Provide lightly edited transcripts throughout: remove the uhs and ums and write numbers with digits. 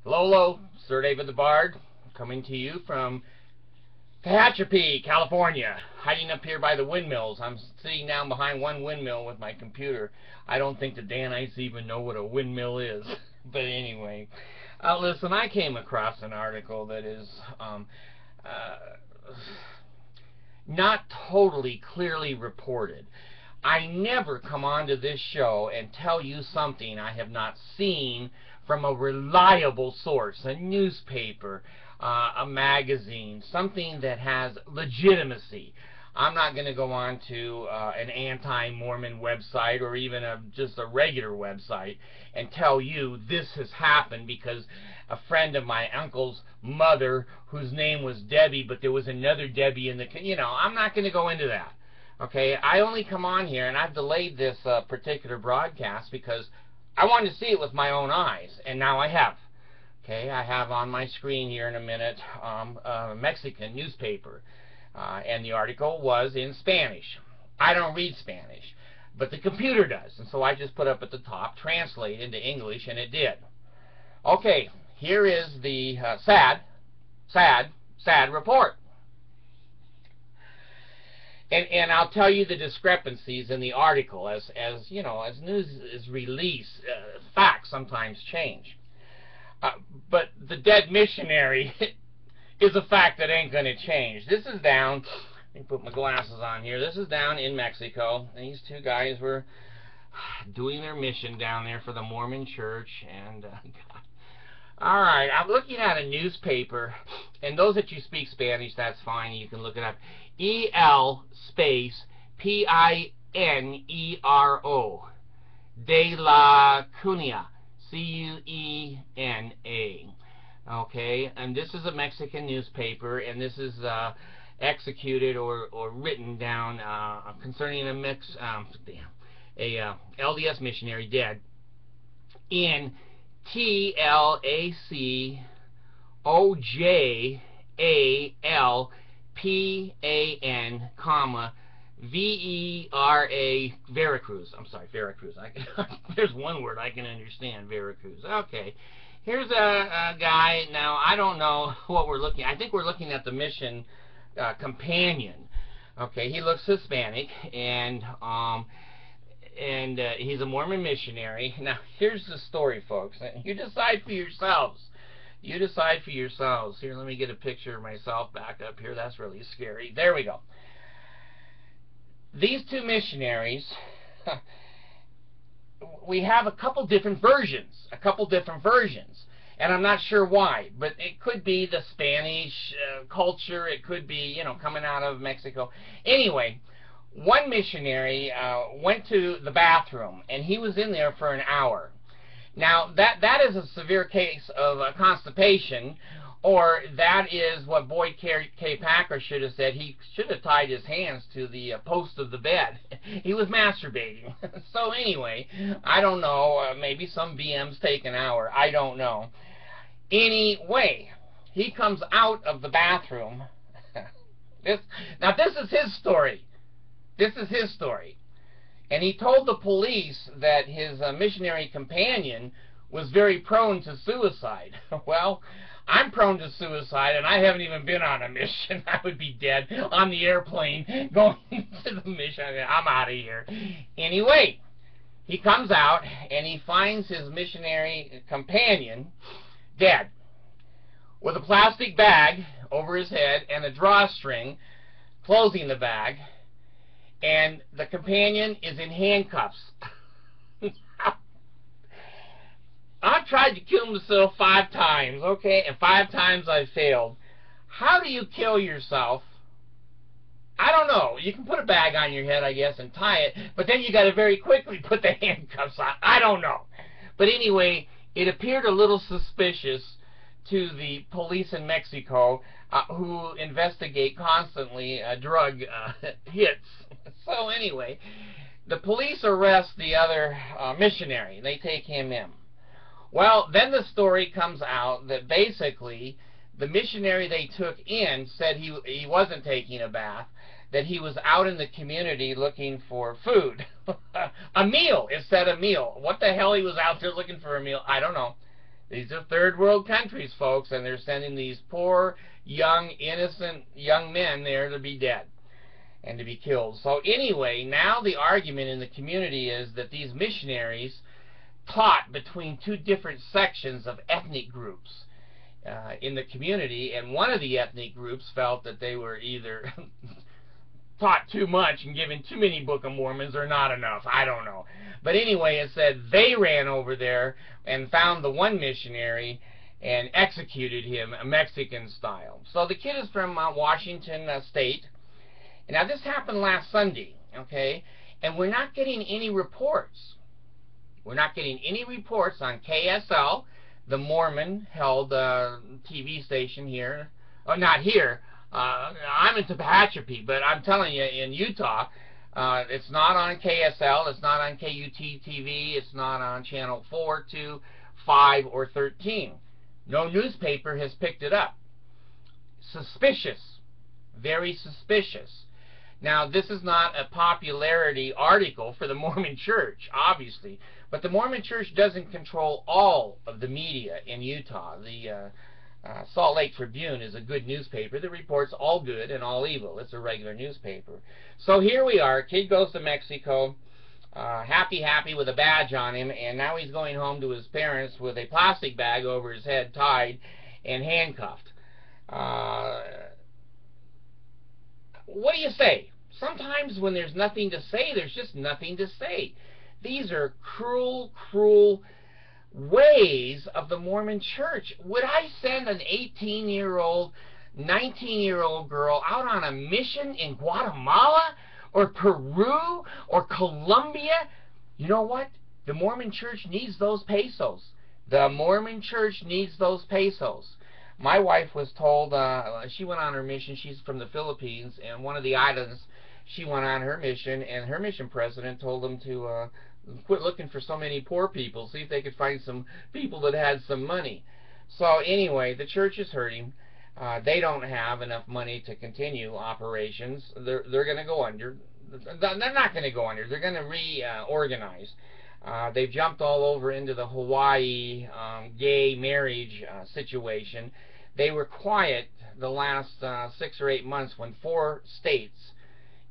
Hello, Sir David the Bard, coming to you from Tehachapi, California, hiding up here by the windmills. I'm sitting down behind one windmill with my computer. I don't think the Danites even know what a windmill is. But anyway, listen, I came across an article that is not totally clearly reported. I never come onto this show and tell you something I have not seen from a reliable source, a newspaper, a magazine, something that has legitimacy. I'm not going to go on to an anti-Mormon website or even just a regular website and tell you this has happened because a friend of my uncle's mother, whose name was Debbie, but there was another Debbie in the, I'm not going to go into that. Okay, I only come on here, and I've delayed this particular broadcast because I wanted to see it with my own eyes, and now I have. Okay, I have on my screen here in a minute a Mexican newspaper, and the article was in Spanish. I don't read Spanish, but the computer does, and so I just put up at the top, translate into English, and it did. Okay, here is the sad report. And I'll tell you the discrepancies in the article as news is released. Facts sometimes change. But the dead missionary is a fact that ain't going to change. This is down, let me put my glasses on here. This is down in Mexico. These two guys were doing their mission down there for the Mormon church. And all right, I'm looking at a newspaper, and those that you speak Spanish, that's fine. You can look it up. E-L space P-I-N-E-R-O. De la Cunha. C-U-E-N-A. Okay, and this is a Mexican newspaper, and this is executed or written down concerning a LDS missionary dead in T-L-A-C-O-J-A-L-P-A-N, comma, V-E-R-A, Veracruz. I'm sorry, Veracruz. There's one word I can understand, Veracruz. Okay. Here's a guy. Now, I don't know what we're looking at. I think we're looking at the mission companion. Okay, he looks Hispanic, and he's a Mormon missionary. Now, here's the story, folks. You decide for yourselves. You decide for yourselves. Here, let me get a picture of myself back up here. That's really scary. There we go. These two missionaries, we have a couple different versions. And I'm not sure why, but it could be the Spanish culture. It could be, coming out of Mexico. Anyway, one missionary went to the bathroom, and he was in there for an hour. Now, that is a severe case of constipation, or that is what Boyd K. Packer should have said. He should have tied his hands to the post of the bed. He was masturbating. So anyway, I don't know. Maybe some BMs take an hour. I don't know. Anyway, he comes out of the bathroom. Now, this is his story. This is his story. And he told the police that his missionary companion was very prone to suicide. Well, I'm prone to suicide, and I haven't even been on a mission. I would be dead on the airplane going to the mission. I'm out of here. Anyway, he comes out, and he finds his missionary companion dead, with a plastic bag over his head and a drawstring closing the bag, and the companion is in handcuffs. I've tried to kill myself 5 times, okay, and 5 times I failed. How do you kill yourself? I don't know. You can put a bag on your head, I guess, and tie it, but then you got to very quickly put the handcuffs on. I don't know. But anyway, it appeared a little suspicious to the police in Mexico, who investigate constantly drug hits. So anyway, the police arrest the other missionary. They take him in. Well, then the story comes out that basically the missionary they took in said he wasn't taking a bath, that he was out in the community looking for food. A meal. It said a meal. What the hell he was out there looking for a meal? I don't know. These are third world countries, folks, and they're sending these poor, young, innocent young men there to be dead and to be killed. So anyway, now the argument in the community is that these missionaries taught between two different sections of ethnic groups in the community, and one of the ethnic groups felt that they were either taught too much and given too many Book of Mormons or not enough. I don't know. But anyway, it said they ran over there and found the one missionary and executed him Mexican style. So the kid is from Washington State. Now this happened last Sunday, okay? And we're not getting any reports. We're not getting any reports on KSL, the Mormon-held TV station here. Oh, not here. I'm in Tehachapi, but I'm telling you, in Utah, it's not on KSL, it's not on KUT TV, it's not on Channel 4, 2, 5, or 13. No newspaper has picked it up. Suspicious. Very suspicious. Now, this is not a popularity article for the Mormon Church, obviously, but the Mormon Church doesn't control all of the media in Utah. The Salt Lake Tribune is a good newspaper that reports all good and all evil. It's a regular newspaper. So here we are. Kid goes to Mexico, happy with a badge on him, and now he's going home to his parents with a plastic bag over his head, tied and handcuffed. What do you say? Sometimes when there's nothing to say, there's just nothing to say. These are cruel, cruel ways of the Mormon Church. Would I send an 18-year-old, 19-year-old girl out on a mission in Guatemala or Peru or Colombia? You know what? The Mormon Church needs those pesos. The Mormon Church needs those pesos. My wife was told, she went on her mission. She's from the Philippines, and one of the islands she went on her mission, and her mission president told them to quit looking for so many poor people, see if they could find some people that had some money. So anyway, the church is hurting. They don't have enough money to continue operations. They're going to go under. They're not going to go under. They're going to reorganize. They've jumped all over into the Hawaii gay marriage situation. They were quiet the last 6 or 8 months when 4 states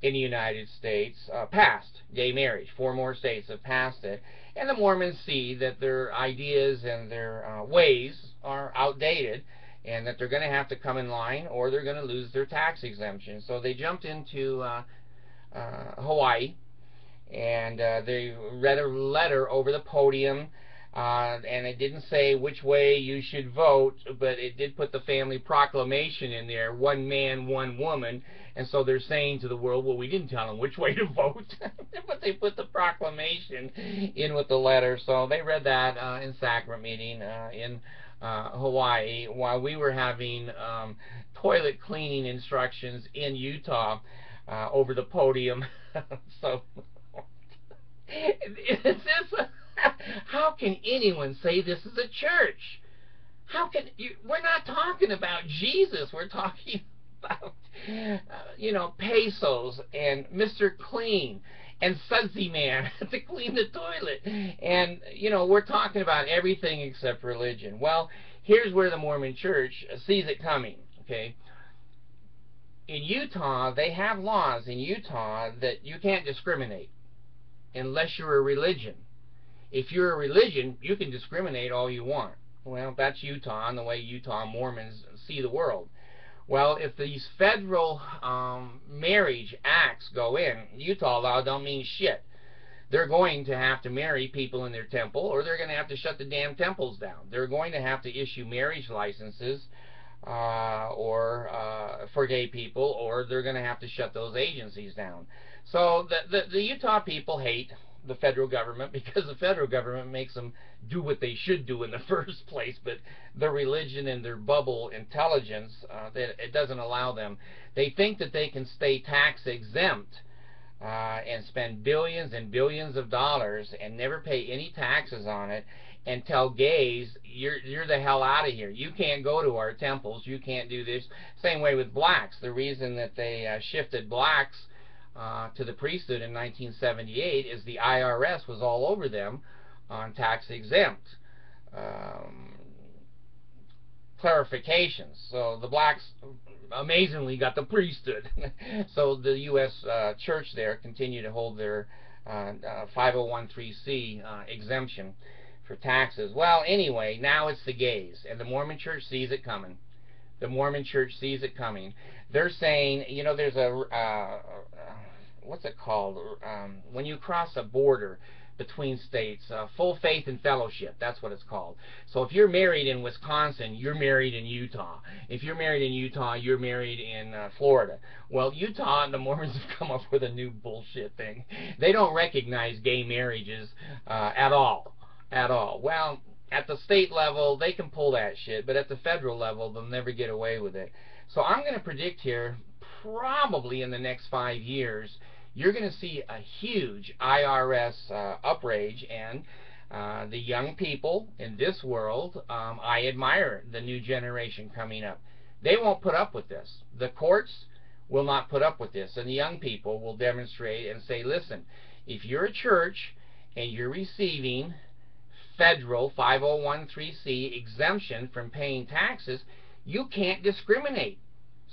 in the United States passed gay marriage. 4 more states have passed it. And the Mormons see that their ideas and their ways are outdated and that they're going to have to come in line or they're going to lose their tax exemption. So they jumped into Hawaii, and they read a letter over the podium, and it didn't say which way you should vote, but it did put the family proclamation in there, one man, one woman, and so they're saying to the world, well, we didn't tell them which way to vote, but they put the proclamation in with the letter. So they read that in sacrament meeting in Hawaii while we were having toilet cleaning instructions in Utah over the podium. So how can anyone say this is a church? How can you? We're not talking about Jesus. We're talking about pesos and Mr. Clean and Sudsy Man to clean the toilet, and we're talking about everything except religion. Well, here's where the Mormon Church sees it coming. Okay. In Utah, they have laws in Utah that you can't discriminate unless you're a religion. If you're a religion, you can discriminate all you want. Well, that's Utah and the way Utah Mormons see the world. Well, if these federal marriage acts go in, Utah law don't mean shit. They're going to have to marry people in their temple, or they're going to have to shut the damn temples down. They're going to have to issue marriage licenses for gay people, or they're going to have to shut those agencies down. So the Utah people hate the federal government because the federal government makes them do what they should do in the first place, but their religion and their bubble intelligence, it doesn't allow them. They think that they can stay tax exempt and spend billions and billions of dollars and never pay any taxes on it and tell gays, you're the hell out of here. You can't go to our temples. You can't do this. Same way with blacks. The reason that they shifted blacks to the priesthood in 1978 is the IRS was all over them on tax exempt clarifications. So the blacks amazingly got the priesthood. So the U.S. Church there continue to hold their 501(c)(3) exemption for taxes. Well, anyway, now it's the gays, and the Mormon Church sees it coming. The Mormon Church sees it coming. They're saying, you know, there's a what's it called? When you cross a border between states, full faith and fellowship, that's what it's called. So if you're married in Wisconsin, you're married in Utah. If you're married in Utah, you're married in Florida. Well, Utah and the Mormons have come up with a new bullshit thing. They don't recognize gay marriages at all. At all. Well, at the state level, they can pull that shit, but at the federal level, they'll never get away with it. So I'm going to predict here, probably in the next 5 years, you're going to see a huge IRS outrage, and the young people in this world, I admire the new generation coming up. They won't put up with this. The courts will not put up with this, and the young people will demonstrate and say, listen, if you're a church and you're receiving federal 501(c) exemption from paying taxes, you can't discriminate.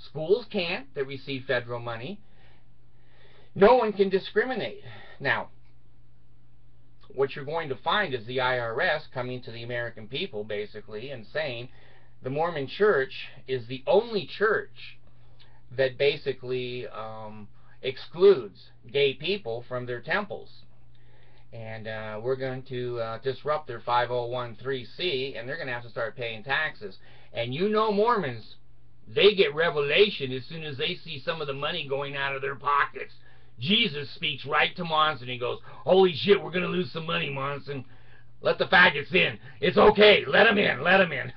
Schools can't that receive federal money. No one can discriminate. Now, what you're going to find is the IRS coming to the American people basically and saying the Mormon Church is the only church that basically excludes gay people from their temples. And we're going to disrupt their 501(c), and they're going to have to start paying taxes. And you know Mormons, they get revelation as soon as they see some of the money going out of their pockets. Jesus speaks right to Monson. He goes, holy shit, we're going to lose some money, Monson. Let the faggots in. It's okay. Let them in. Let them in.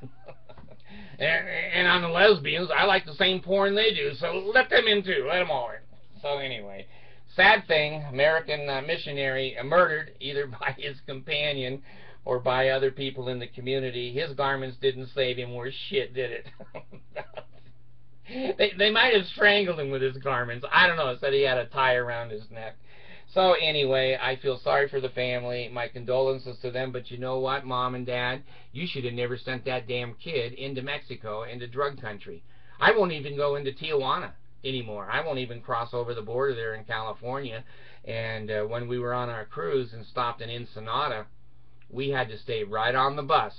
and on the lesbians, I like the same porn they do, so let them in too. Let them all in. So anyway, sad thing, American missionary murdered either by his companion or by other people in the community. His garments didn't save him worth shit, did it? They might have strangled him with his garments. I don't know. It said he had a tie around his neck. So anyway, I feel sorry for the family. My condolences to them. But you know what, Mom and Dad? You should have never sent that damn kid into Mexico, into drug country. I won't even go into Tijuana anymore. I won't even cross over the border there in California. And when we were on our cruise and stopped in Ensenada, we had to stay right on the bus.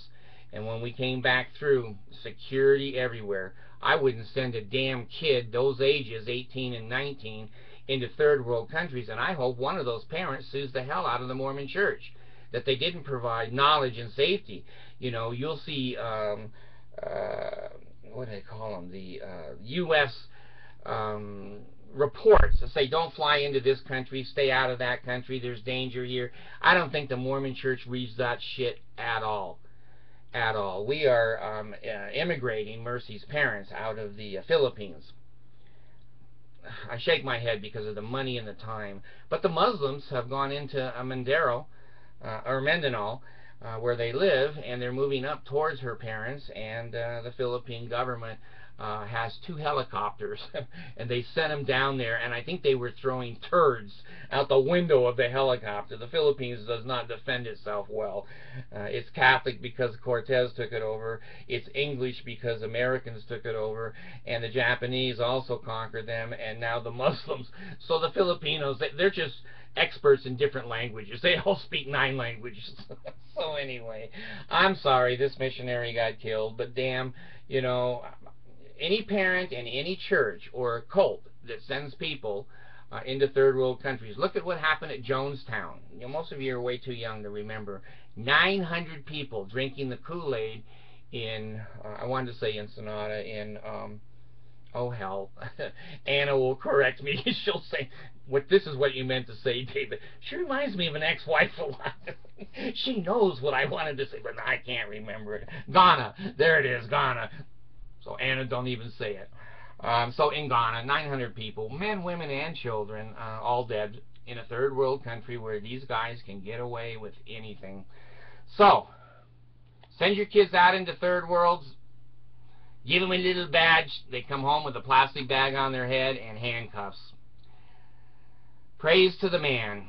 And when we came back through, security everywhere. I wouldn't send a damn kid those ages, 18 and 19, into third world countries. And I hope one of those parents sues the hell out of the Mormon Church that they didn't provide knowledge and safety. You know, you'll see, what do they call them, the U.S. Reports that say don't fly into this country, stay out of that country, there's danger here. I don't think the Mormon Church reads that shit at all. At all. We are immigrating Mercy's parents out of the Philippines. I shake my head because of the money and the time. But the Muslims have gone into Mindanao, where they live, and they're moving up towards her parents, and the Philippine government has 2 helicopters, and they sent them down there, and I think they were throwing turds out the window of the helicopter. The Philippines does not defend itself well. It's Catholic because Cortez took it over. It's English because Americans took it over, and the Japanese also conquered them, and now the Muslims. So the Filipinos, they're just experts in different languages. They all speak 9 languages. So anyway, I'm sorry this missionary got killed, but damn, you know, any parent in any church or cult that sends people into third world countries. Look at what happened at Jonestown. You know, most of you are way too young to remember. 900 people drinking the Kool-Aid in, I wanted to say Ensenada, in, oh hell, Anna will correct me. She'll say, this is what you meant to say, David. She reminds me of an ex-wife a lot. She knows what I wanted to say, but I can't remember it. Ghana. There it is, Ghana. So Anna, don't even say it. So in Ghana, 900 people, men, women, and children, all dead in a third world country where these guys can get away with anything. So, send your kids out into third worlds, give them a little badge, they come home with a plastic bag on their head and handcuffs. Praise to the man.